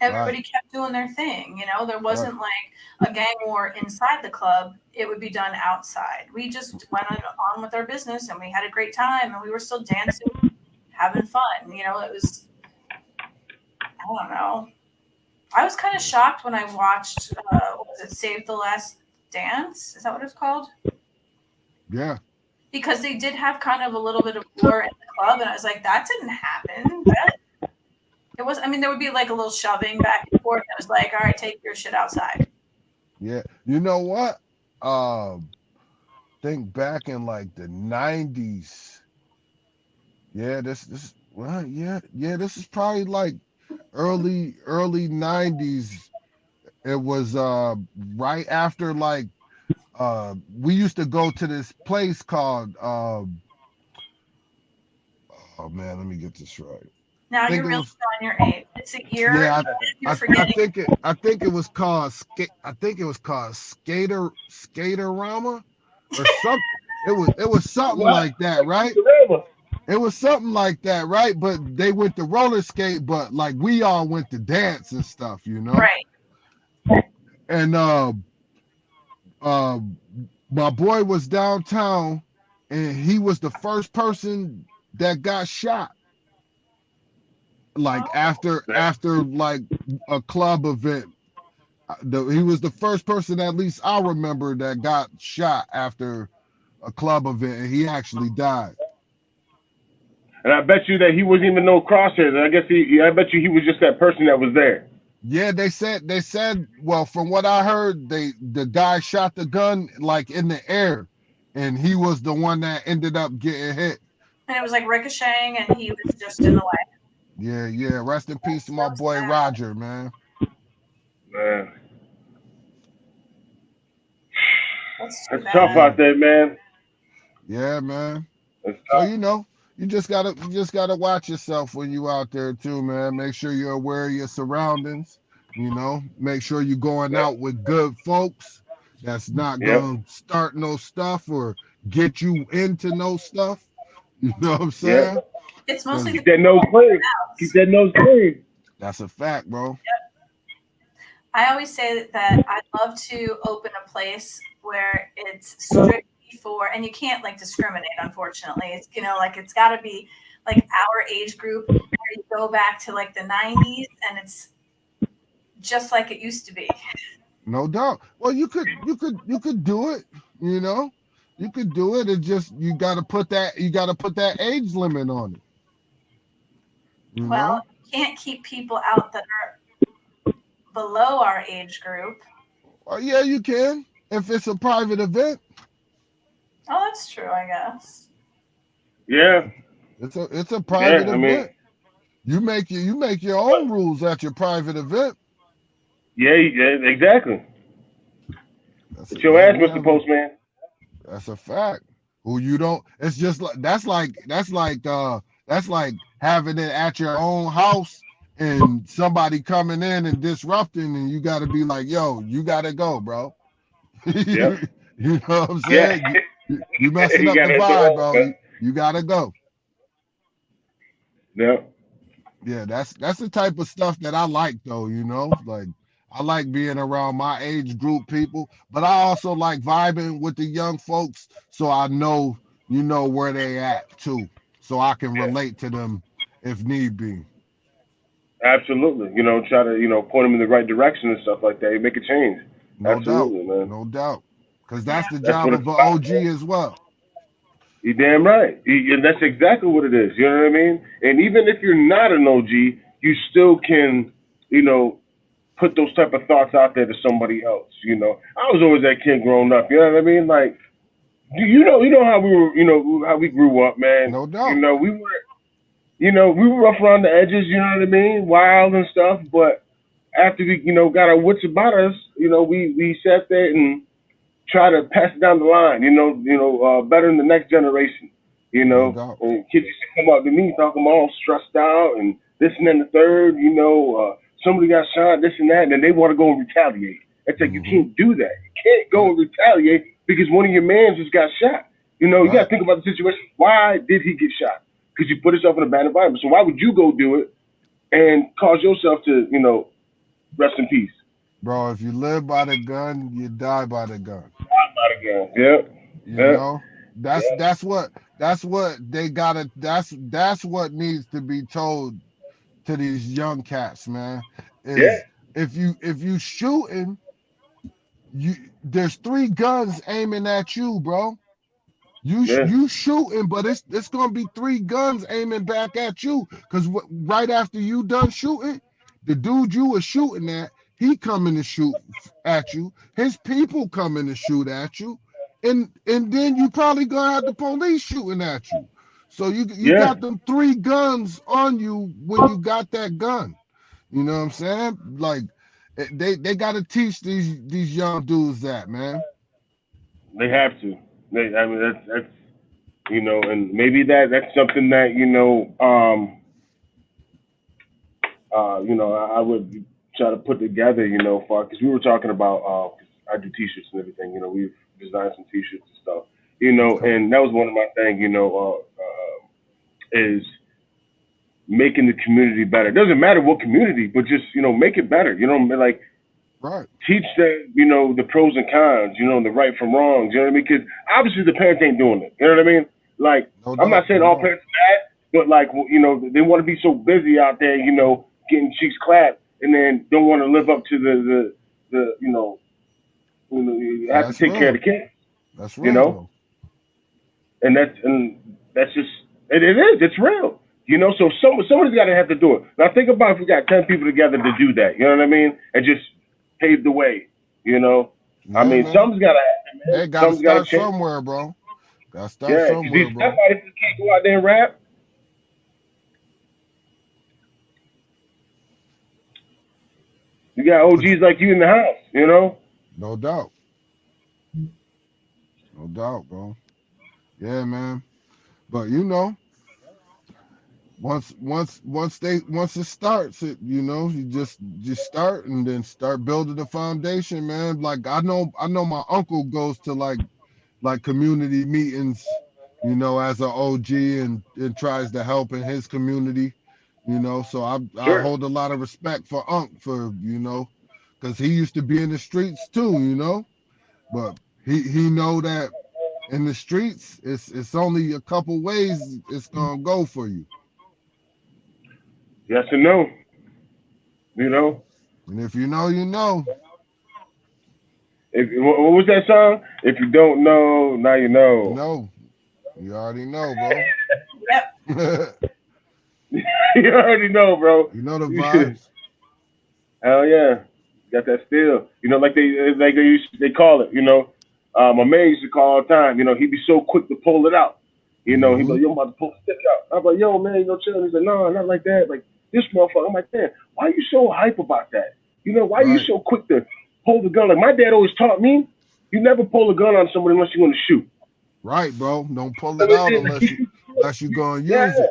Right, Everybody kept doing their thing, you know, there right. wasn't like a gang war inside the club, it would be done outside. We just went on with our business and we had a great time and we were still dancing, having fun. You know, it was, I don't know. I was kind of shocked when I watched, what was it, Save the Last Dance? Is that what it's called? Yeah, Because they did have kind of a little bit of war in the club, and I was like, that didn't happen. That it was. I mean, there would be like a little shoving back and forth. And it was like, all right, take your shit outside. yeah. You know what? Think back in like the '90s. Yeah, this well, yeah. This is probably like early '90s. It was right after like we used to go to this place called oh man, let me get this right. Now I think you're it really was showing your age. It's a year. yeah, You're forgetting. I think it was called I think it was called Skaterama or something. It was something What? like that, right? Futurama. It was something like that, right? But they went to roller skate, but like we all went to dance and stuff, you know? Right. And uh my boy was downtown and he was the first person that got shot like Oh, after like a club event. He was the first person, at least I remember, that got shot after a club event, and he actually died. And I bet you that he wasn't even no crosshairs. I guess I bet you he was just that person that was there. Yeah, they said well, from what I heard, the guy shot the gun like in the air, and he was the one that ended up getting hit. and it was like ricocheting, and he was just in the way. Yeah. Rest in peace to So my boy sad. Roger, man. Man, That's too that's tough bad. out Yeah, there, man. yeah, man. That's So tough. you know, you just gotta watch yourself when you out there too, man. Make sure you're aware of your surroundings. You know, make sure you're going Yep. out with good folks that's not Yep. gonna start no stuff or get you into no stuff. You know what I'm Yep. saying? It's mostly Because the Keep that nose clean. Keep house. that nose clean. that's a fact, bro. I always say that I'd love to open a place where it's strictly for, and you can't like discriminate, unfortunately. It's, you know, like it's got to be like our age group where you go back to like the 90s and it's just like it used to be. No doubt. Well, you could do it. You know, you could do it. It just you gotta put that age limit on it. You Well, know. you can't keep people out that are below our age group. Well, yeah, you can if it's a private event. Oh, that's true, I guess. Yeah. It's a private Yeah. I mean, event. You make your own rules at your private event. yeah, exactly. That's It's a, your yeah, ass, we Mr. have a Postman. that's a fact. who you don't. It's just like that's like having it at your own house and somebody coming in and disrupting, and you got to be like, yo, you got to go, bro. Yep. You know what I'm Yeah. saying? You messing You up got the to vibe, interrupt, bro. man. You got to go. Yep. Yeah, that's the type of stuff that I like, though. Like I like being around my age group people, but I also like vibing with the young folks, so I know where they at too, so I can Yeah. relate to them if need be. Absolutely. Try to point them in the right direction and stuff like that. You make a change. No doubt, Absolutely, man. no doubt, because Yeah. that's the That's job what of it's an about, OG man. as well. You damn right. And that's exactly what it is. You know what I mean? And even if you're not an OG, you still can, you know, put those type of thoughts out there to somebody else. I was always that kid growing up. You know what I mean? Like, you know how we were, how we grew up, man. No doubt. We were rough around the edges. You know what I mean? Wild and stuff. But after we, got our wits about us, we sat there and try to pass it down the line, better in the next generation, No doubt. And kids used to come up to me talking about all stressed out and this and then the third, somebody got shot, this and that, and then they want to go and retaliate. It's like you Hmm. can't do that. You can't go Right. and retaliate because one of your mans just got shot. You got Right. to think about the situation. Why did he get shot? Because you put yourself in a bad environment. So why would you go do it and cause yourself to, rest in peace? Bro, if you live by the gun, you die by the gun. Not again. Yep. You Yep. know? That's what they gotta that's what needs to be told to these young cats, man. Yeah. Is if you shooting, you there's three guns aiming at you, bro. Yeah. You shooting, but it's gonna be three guns aiming back at you. Cause right after you done shooting, the dude you were shooting at, he coming to shoot at you. His people coming to shoot at you, and then you probably gonna have the police shooting at you. So you Yeah. got them three guns on you when you got that gun. You know what I'm saying? Like they got to teach these young dudes that, man. They have to. I mean, that's and maybe that's something that I would try to put together, for because we were talking about 'cause I do T-shirts and everything. We've designed some T-shirts and stuff. Okay. And that was one of my things. Is making the community better. It doesn't matter what community, but just make it better. Like Right. teach them, the pros and cons, the right from wrongs. You know what I mean? Because obviously the parents ain't doing it. You know what I mean? Like No I'm not doubt. saying No all doubt. parents are bad, but like they want to be so busy out there, getting cheeks clapped, and then don't want to live up to the you have to That's take care of real. the kids, That's you real know, though. and that's just it is it's real. So somebody's got to have to do it. Now think about if we got 10 people together to do that. You know what I mean? And just pave the way. You know, I Yeah, mean, man. something's got to happen, man. Hey, gotta Something's got to start change. somewhere, bro. Gotta start Yeah, because these somewhere, bro. step artists can't go out there and rap. You got But OGs like you in the house. no doubt. No doubt, bro. Yeah, man. But once it starts, you just start and then start building the foundation, man. Like I know my uncle goes to like community meetings, as an OG and tries to help in his community, So I Sure. hold a lot of respect for Unc for, because he used to be in the streets too, But he know that in the streets, it's only a couple ways it's gonna go for you. Yes and no. You know. And if you know, you know. What was that song? If you don't know, now you You know. know. You already know, bro. Yep. You You already know, bro. know the vibes. Hell yeah, got that still. They call it. My man used to call all the time. He'd be so quick to pull it out. He'd be Hmm. like, "Yo, I'm about to pull the stick out." I'm like, "Yo, man, chill." He's like, "No, not like that. Like this motherfucker." I'm like, "Man, why are you so hype about that? Why are you Right. so quick to pull the gun?" Like my dad always taught me, you never pull a gun on somebody unless you want to shoot. Right, bro. Don't pull So it out it unless you gonna yeah, use it.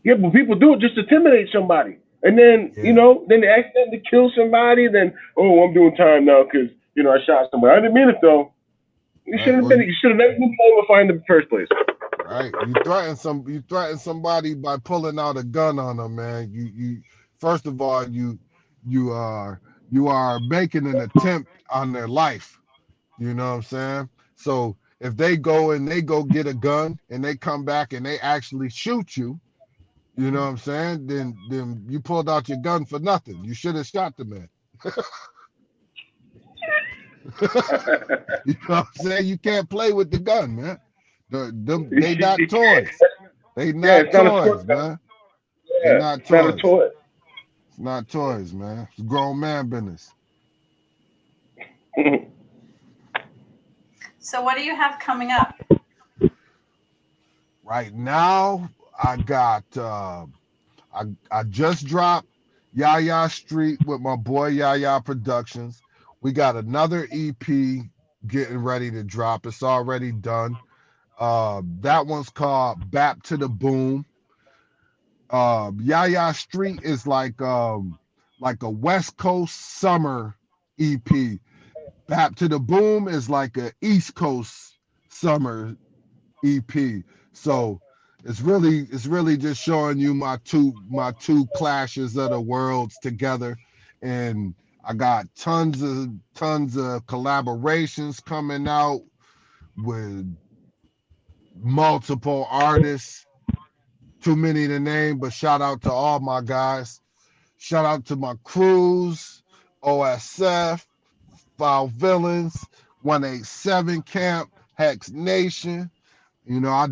yeah, but people do it just to intimidate somebody, and then Yeah. then they accidentally kill somebody. Then I'm doing time now because I shot somebody. I didn't mean it though. You should Right. have been. You should have never been qualified in the first place. Right. You threaten somebody by pulling out a gun on them, man. You first of all, you are making an attempt on their life. You know what I'm saying? So if they go and they go get a gun and they come back and they actually shoot you, you know what I'm saying? Then you pulled out your gun for nothing. You should have shot the man. You know what I'm saying? You can't play with the gun, man. They not toys. They Yeah, not it's not a sport. toys, man. They Yeah, not it's not a toys. toy. It's not toys, man. It's grown man business. So what do you have coming up? Right now, I got I just dropped Yaya Street with my boy Yaya Productions. We got another EP getting ready to drop. It's already done. That one's called Bap to the Boom. Yaya Street is like a West Coast summer EP. Bap to the Boom is like a East Coast summer EP. So it's really just showing you my two clashes of the worlds together. And I got tons of collaborations coming out with multiple artists. Too many to name, but shout out to all my guys. Shout out to my crews, OSF, Foul Villains, 187 Camp, Hex Nation. I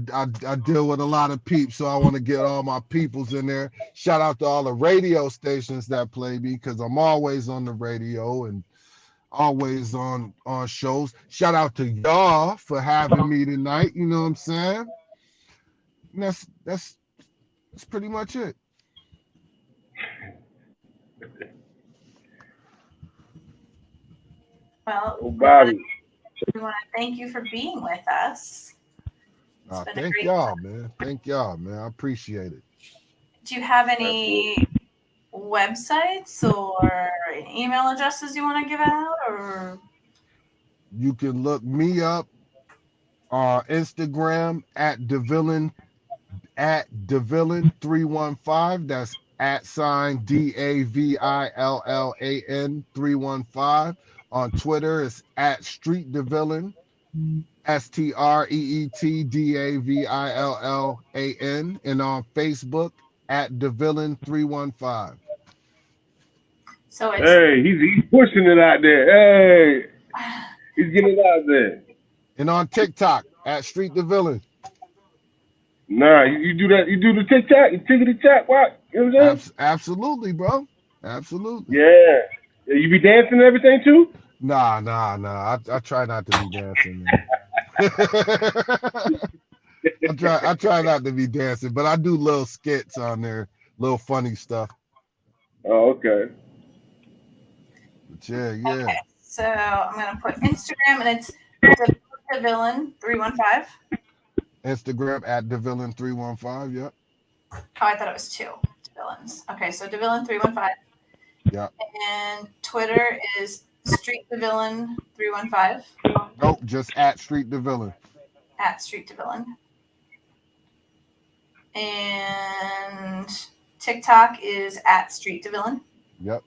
deal with a lot of peeps, so I want to get all my peoples in there. Shout out to all the radio stations that play me because I'm always on the radio and always on shows. Shout out to y'all for having me tonight. You know what I'm saying? And that's pretty much it. Well, Oh, Bobby. we want to thank you for being with us. It's been a Thank great y'all, time. man. Thank y'all, man. I appreciate it. Do you have Absolutely. any websites or email addresses you want to give out, or You can look me up on Instagram at Devillain 315. That's at sign DAVILLAN 315. On Twitter, it's at Street Devillain, STREETDAVILLAN. And on Facebook, at Devillain 315. so it's Hey, he's pushing it out there. Hey, he's getting it out there. And on TikTok, at Street Devillain. Nah, you do that. You do the TikTok, you tickety tack, what? You know what I'm saying? Absolutely, bro. Absolutely. Yeah. Yeah, you be dancing and everything too? Nah. I try not to be dancing, man. I try not to be dancing, but I do little skits on there, little funny stuff. Oh, okay. But yeah, okay. yeah. So I'm gonna put Instagram, and it's the villain 315. Instagram at Devillain 315. Yep. Oh, I thought it was two villains. Okay, so Devillain 315, Yep. and Twitter is Street Devillain 315 Nope, just at Street Devillain. at Street Devillain, and TikTok is at Street Devillain. Yep.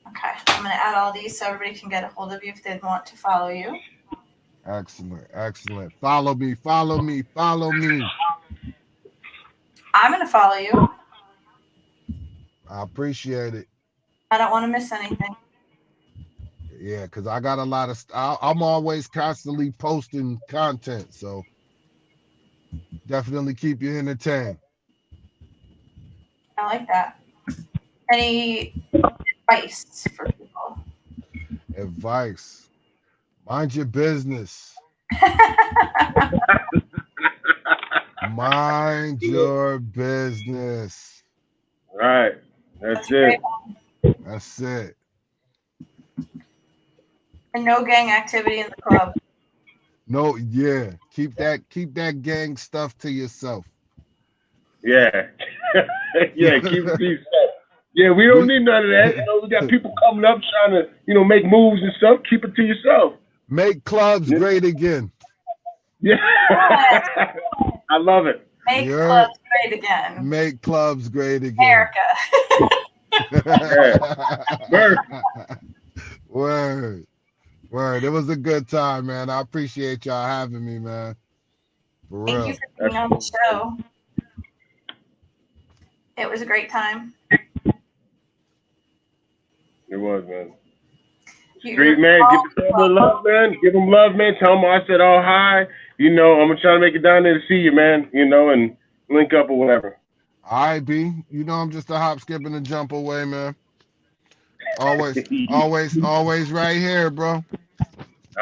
Okay, I'm gonna add all these so everybody can get a hold of you if they want to follow you. Excellent. Follow me. I'm gonna follow you. I appreciate it. I don't want to miss anything. Yeah, because I got a lot of I'm always constantly posting content, so definitely keep you entertained. I like that. Any advice for people? Advice: mind your business. Mind your business. Right. That's it. That's it. And no gang activity in the club. No, yeah. Keep that gang stuff to yourself. Yeah. Yeah, keep it to yourself. Yeah, we don't we need none of that. You know, we got people coming up trying to, make moves and stuff. Keep it to yourself. make clubs Yeah. great again. Yeah. Yes, I love it. make You heard? clubs great again. Make clubs great again. America. Yeah. Bird. Word. Word. It was a good time, man. I appreciate y'all having me, man. For Thank you real. for being on the show. It was a great time. It was, man. You're Street man, give all the family welcome. love, man. Give them love, man. Tell them I said all hi. I'm gonna try to make it down there to see you, man. And link up or whatever. All right, B. I'm just a hop, skip, and a jump away, man. Always, always, always right here, bro.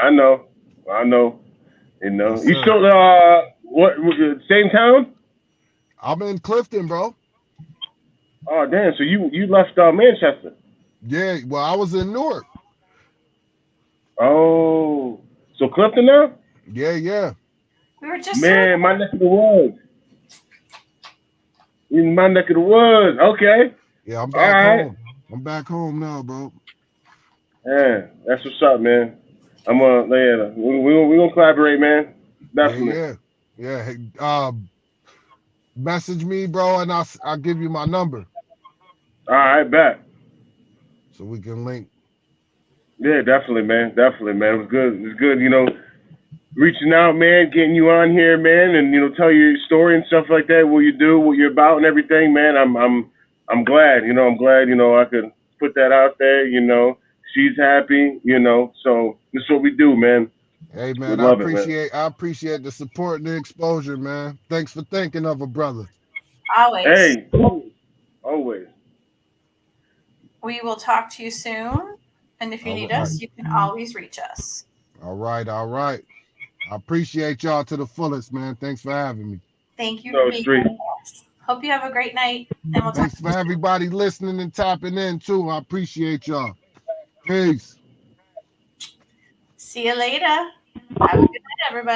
I know, I know. Yes, You sir. still what same town? I'm in Clifton, bro. Oh damn! So you left Manchester? Yeah, well, I was in Newark. Oh, so Clifton now? Yeah, yeah. We were just through Man, my neck of the woods. In my neck of the woods. Okay. Yeah, I'm All back right. home. I'm back home now, bro. Yeah, that's what's up, man. I'm we gonna collaborate, man. Yeah, Definitely. yeah. Yeah. Hey, message me, bro, and I'll give you my number All right, bet. so we can link. Yeah, definitely, man. Definitely, man. It was good. It was good. Reaching out, man, getting you on here, man, and tell your story and stuff like that. What you do, what you're about, and everything, man. I'm glad. I'm glad. I could put that out there. She's happy. So this is what we do, man. Hey, We man, I love it, man. appreciate the support and the exposure, man. Thanks for thinking of a brother. always. Hey, always. We will talk to you soon. And if you All need right. us, you can always reach us. All right. All right. I appreciate y'all to the fullest, man. Thanks for having me. Thank you for No being street. with us. Hope you have a great night, and we'll talk Thanks to for you soon. everybody listening and tapping in, too. I appreciate y'all. Peace. See you later. Have a good night, everybody.